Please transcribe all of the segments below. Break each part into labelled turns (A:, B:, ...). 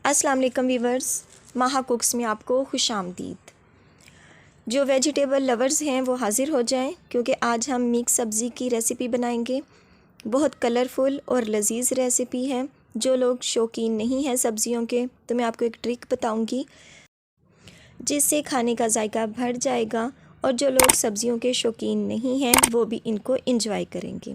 A: अस्सलाम वालेकुम वीवर्स, माहा कुक्स में आपको खुशामदीद। जो वेजिटेबल लवर्स हैं वो हाज़िर हो जाएं, क्योंकि आज हम मिक्स सब्ज़ी की रेसिपी बनाएंगे। बहुत कलरफुल और लजीज रेसिपी है। जो लोग शौकीन नहीं हैं सब्ज़ियों के, तो मैं आपको एक ट्रिक बताऊंगी जिससे खाने का जायका बढ़ जाएगा, और जो लोग सब्ज़ियों के शौकीन नहीं हैं वो भी इनको इंजॉय करेंगे।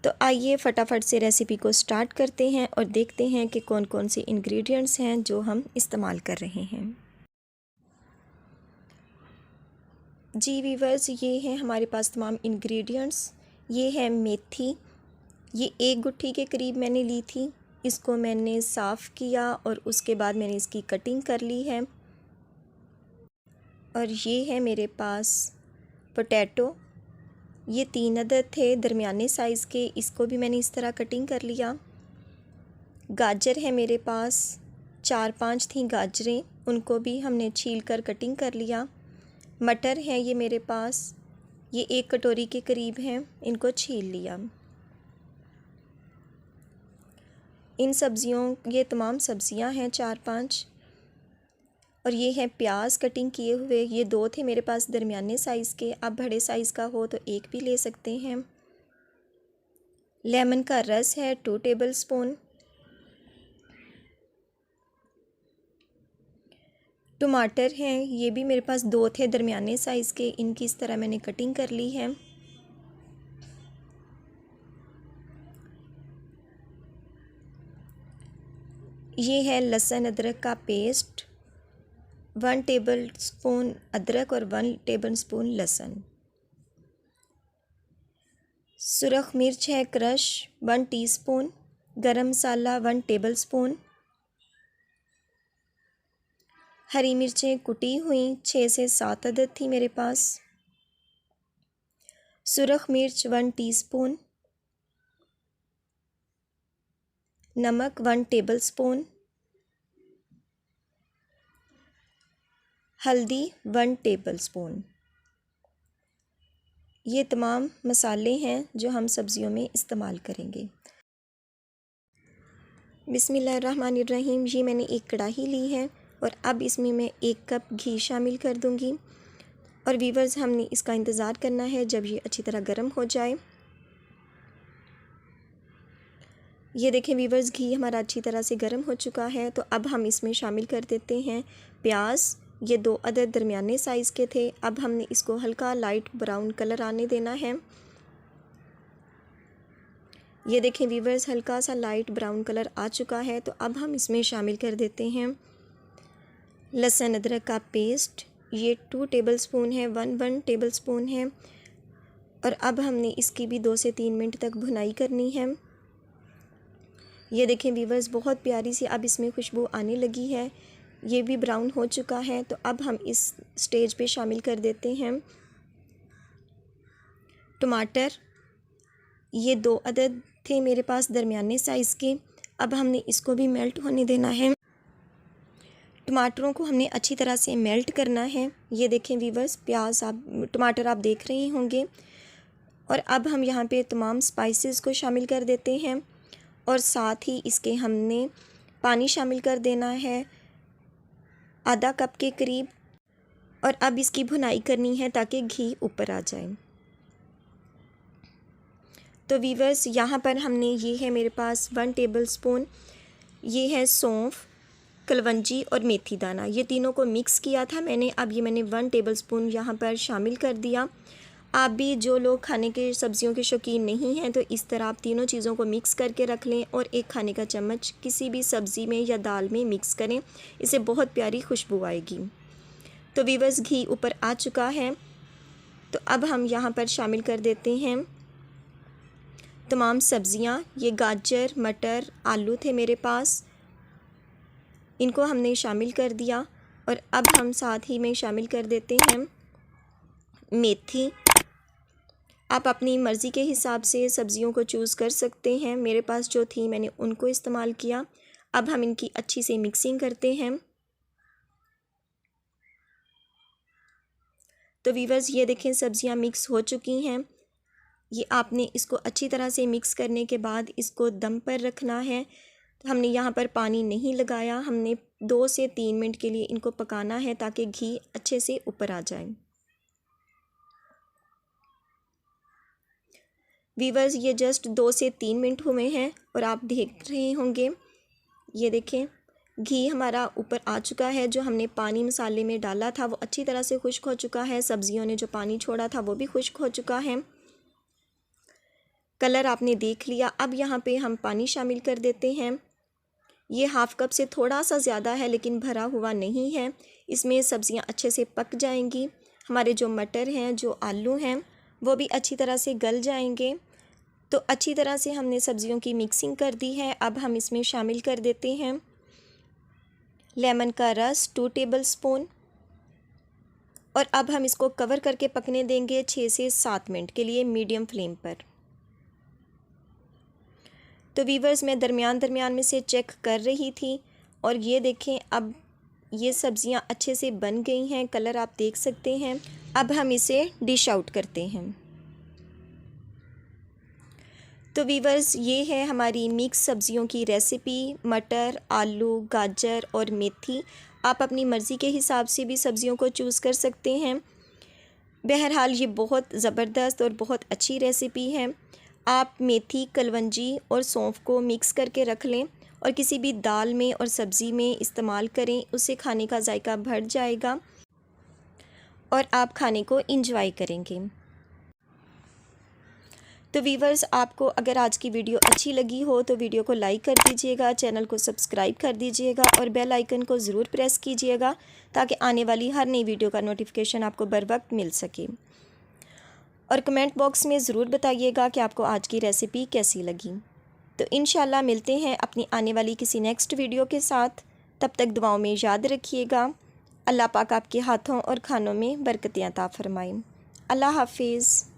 A: तो आइए फटाफट से रेसिपी को स्टार्ट करते हैं और देखते हैं कि कौन कौन से इंग्रेडिएंट्स हैं जो हम इस्तेमाल कर रहे हैं। जी वीवर्स, ये हैं हमारे पास तमाम इंग्रेडिएंट्स। ये है मेथी, ये 1 गुट्ठी के करीब मैंने ली थी। इसको मैंने साफ़ किया और उसके बाद मैंने इसकी कटिंग कर ली है। और ये है मेरे पास पोटैटो, ये 3 अदद थे दरमियाने साइज़ के, इसको भी मैंने इस तरह कटिंग कर लिया। गाजर है मेरे पास, 4-5 थी गाजरें, उनको भी हमने छील कर कटिंग कर लिया। मटर है ये मेरे पास, ये 1 कटोरी के करीब हैं, इनको छील लिया। इन सब्ज़ियों, ये तमाम सब्ज़ियां हैं 4-5। और ये है प्याज कटिंग किए हुए, ये 2 थे मेरे पास दरमियाने साइज़ के। आप बड़े साइज़ का हो तो 1 भी ले सकते हैं। लेमन का रस है 2 टेबल स्पून। टमाटर हैं, ये भी मेरे पास 2 थे दरमियाने साइज़ के, इनकी इस तरह मैंने कटिंग कर ली है। ये है लहसुन अदरक का पेस्ट, 1 टेबल स्पून अदरक और 1 टेबल स्पून लहसुन। सुरख मिर्च है क्रश 1 टीस्पून। गरम मसाला 1 टेबल स्पून। हरी मिर्चें कुटी हुई 6 से 7 अदद थी मेरे पास। सुरख मिर्च 1 टीस्पून। नमक 1 टेबल स्पून। हल्दी 1 टेबल स्पून। ये तमाम मसाले हैं जो हम सब्ज़ियों में इस्तेमाल करेंगे। बिस्मिल्लाहिर्रहमानिर्रहीम। ये मैंने एक कढ़ाई ली है और अब इसमें मैं 1 कप घी शामिल कर दूंगी। और वीवर्स, हमने इसका इंतज़ार करना है जब ये अच्छी तरह गर्म हो जाए। ये देखें वीवर्स, घी हमारा अच्छी तरह से गर्म हो चुका है। तो अब हम इसमें शामिल कर देते हैं प्याज। ये 2 अदद दरमियाने साइज़ के थे। अब हमने इसको हल्का लाइट ब्राउन कलर आने देना है। ये देखें वीवर्स, हल्का सा लाइट ब्राउन कलर आ चुका है। तो अब हम इसमें शामिल कर देते हैं लहसुन अदरक का पेस्ट। ये 2 टेबल स्पून है, 1 टेबल स्पून है। और अब हमने इसकी भी 2 से 3 मिनट तक भुनाई करनी है। ये देखें वीवर्स, बहुत प्यारी सी अब इसमें खुशबू आने लगी है। ये भी ब्राउन हो चुका है। तो अब हम इस स्टेज पे शामिल कर देते हैं टमाटर। ये 2 अदद थे मेरे पास दरमियाने साइज़ के। अब हमने इसको भी मेल्ट होने देना है। टमाटरों को हमने अच्छी तरह से मेल्ट करना है। ये देखें वीवर्स, टमाटर आप देख रहे होंगे। और अब हम यहाँ पे तमाम स्पाइसेस को शामिल कर देते हैं और साथ ही इसके हमने पानी शामिल कर देना है आधा कप के करीब। और अब इसकी भुनाई करनी है ताकि घी ऊपर आ जाए। तो वीवर्स, यहाँ पर हमने, ये है मेरे पास 1 टेबल स्पून, ये है सौंफ, कलवंजी और मेथी दाना, ये तीनों को मिक्स किया था मैंने। अब ये मैंने 1 टेबल स्पून यहाँ पर शामिल कर दिया। आप भी, जो लोग खाने के सब्ज़ियों के शौकीन नहीं हैं, तो इस तरह आप तीनों चीज़ों को मिक्स करके रख लें और 1 खाने का चम्मच किसी भी सब्ज़ी में या दाल में मिक्स करें। इससे बहुत प्यारी खुशबू आएगी। तो वीवर्स, घी ऊपर आ चुका है। तो अब हम यहाँ पर शामिल कर देते हैं तमाम सब्ज़ियाँ। ये गाजर, मटर, आलू थे मेरे पास, इनको हमने शामिल कर दिया। और अब हम साथ ही में शामिल कर देते हैं मेथी। आप अपनी मर्ज़ी के हिसाब से सब्ज़ियों को चूज़ कर सकते हैं। मेरे पास जो थी मैंने उनको इस्तेमाल किया। अब हम इनकी अच्छी से मिक्सिंग करते हैं। तो वीवर्स, ये देखें सब्ज़ियां मिक्स हो चुकी हैं। ये आपने इसको अच्छी तरह से मिक्स करने के बाद इसको दम पर रखना है तो हमने यहाँ पर पानी नहीं लगाया, हमने 2 से 3 मिनट के लिए इनको पकाना है ताकि घी अच्छे से ऊपर आ जाए। वीवर्स, ये जस्ट 2 से 3 मिनट हुए हैं और आप देख रहे होंगे, ये देखें घी हमारा ऊपर आ चुका है। जो हमने पानी मसाले में डाला था वो अच्छी तरह से खुश्क हो चुका है। सब्जियों ने जो पानी छोड़ा था वो भी खुश्क हो चुका है। कलर आपने देख लिया। अब यहाँ पे हम पानी शामिल कर देते हैं। ये हाफ़ कप से थोड़ा सा ज़्यादा है लेकिन भरा हुआ नहीं है। इसमें सब्जियाँ अच्छे से पक जाएंगी। हमारे जो मटर हैं, जो आलू हैं, वो भी अच्छी तरह से गल जाएंगे। तो अच्छी तरह से हमने सब्जियों की मिक्सिंग कर दी है। अब हम इसमें शामिल कर देते हैं लेमन का रस 2 टेबलस्पून और अब हम इसको कवर करके पकने देंगे 6 से 7 मिनट के लिए मीडियम फ्लेम पर। तो वीवर्स, मैं दरमियान में से चेक कर रही थी और ये देखें अब ये सब्ज़ियां अच्छे से बन गई हैं। कलर आप देख सकते हैं। अब हम इसे डिश आउट करते हैं। तो वीवर्स, ये है हमारी मिक्स सब्ज़ियों की रेसिपी। मटर, आलू, गाजर और मेथी। आप अपनी मर्ज़ी के हिसाब से भी सब्ज़ियों को चूज़ कर सकते हैं। बहरहाल ये बहुत ज़बरदस्त और बहुत अच्छी रेसिपी है। आप मेथी, कलवंजी और सौंफ को मिक्स करके रख लें और किसी भी दाल में और सब्ज़ी में इस्तेमाल करें। उससे खाने का जायका बढ़ जाएगा और आप खाने को इंजॉय करेंगे। तो वीवर्स, आपको अगर आज की वीडियो अच्छी लगी हो तो वीडियो को लाइक कर दीजिएगा, चैनल को सब्सक्राइब कर दीजिएगा और बेल आइकन को ज़रूर प्रेस कीजिएगा ताकि आने वाली हर नई वीडियो का नोटिफिकेशन आपको बर वक्त मिल सके। और कमेंट बॉक्स में ज़रूर बताइएगा कि आपको आज की रेसिपी कैसी लगी। तो इंशाल्लाह मिलते हैं अपनी आने वाली किसी नेक्स्ट वीडियो के साथ। तब तक दुआओं में याद रखिएगा। अल्लाह पाक आपके हाथों और खानों में बरकतें अता फरमाए। अल्लाह हाफिज़।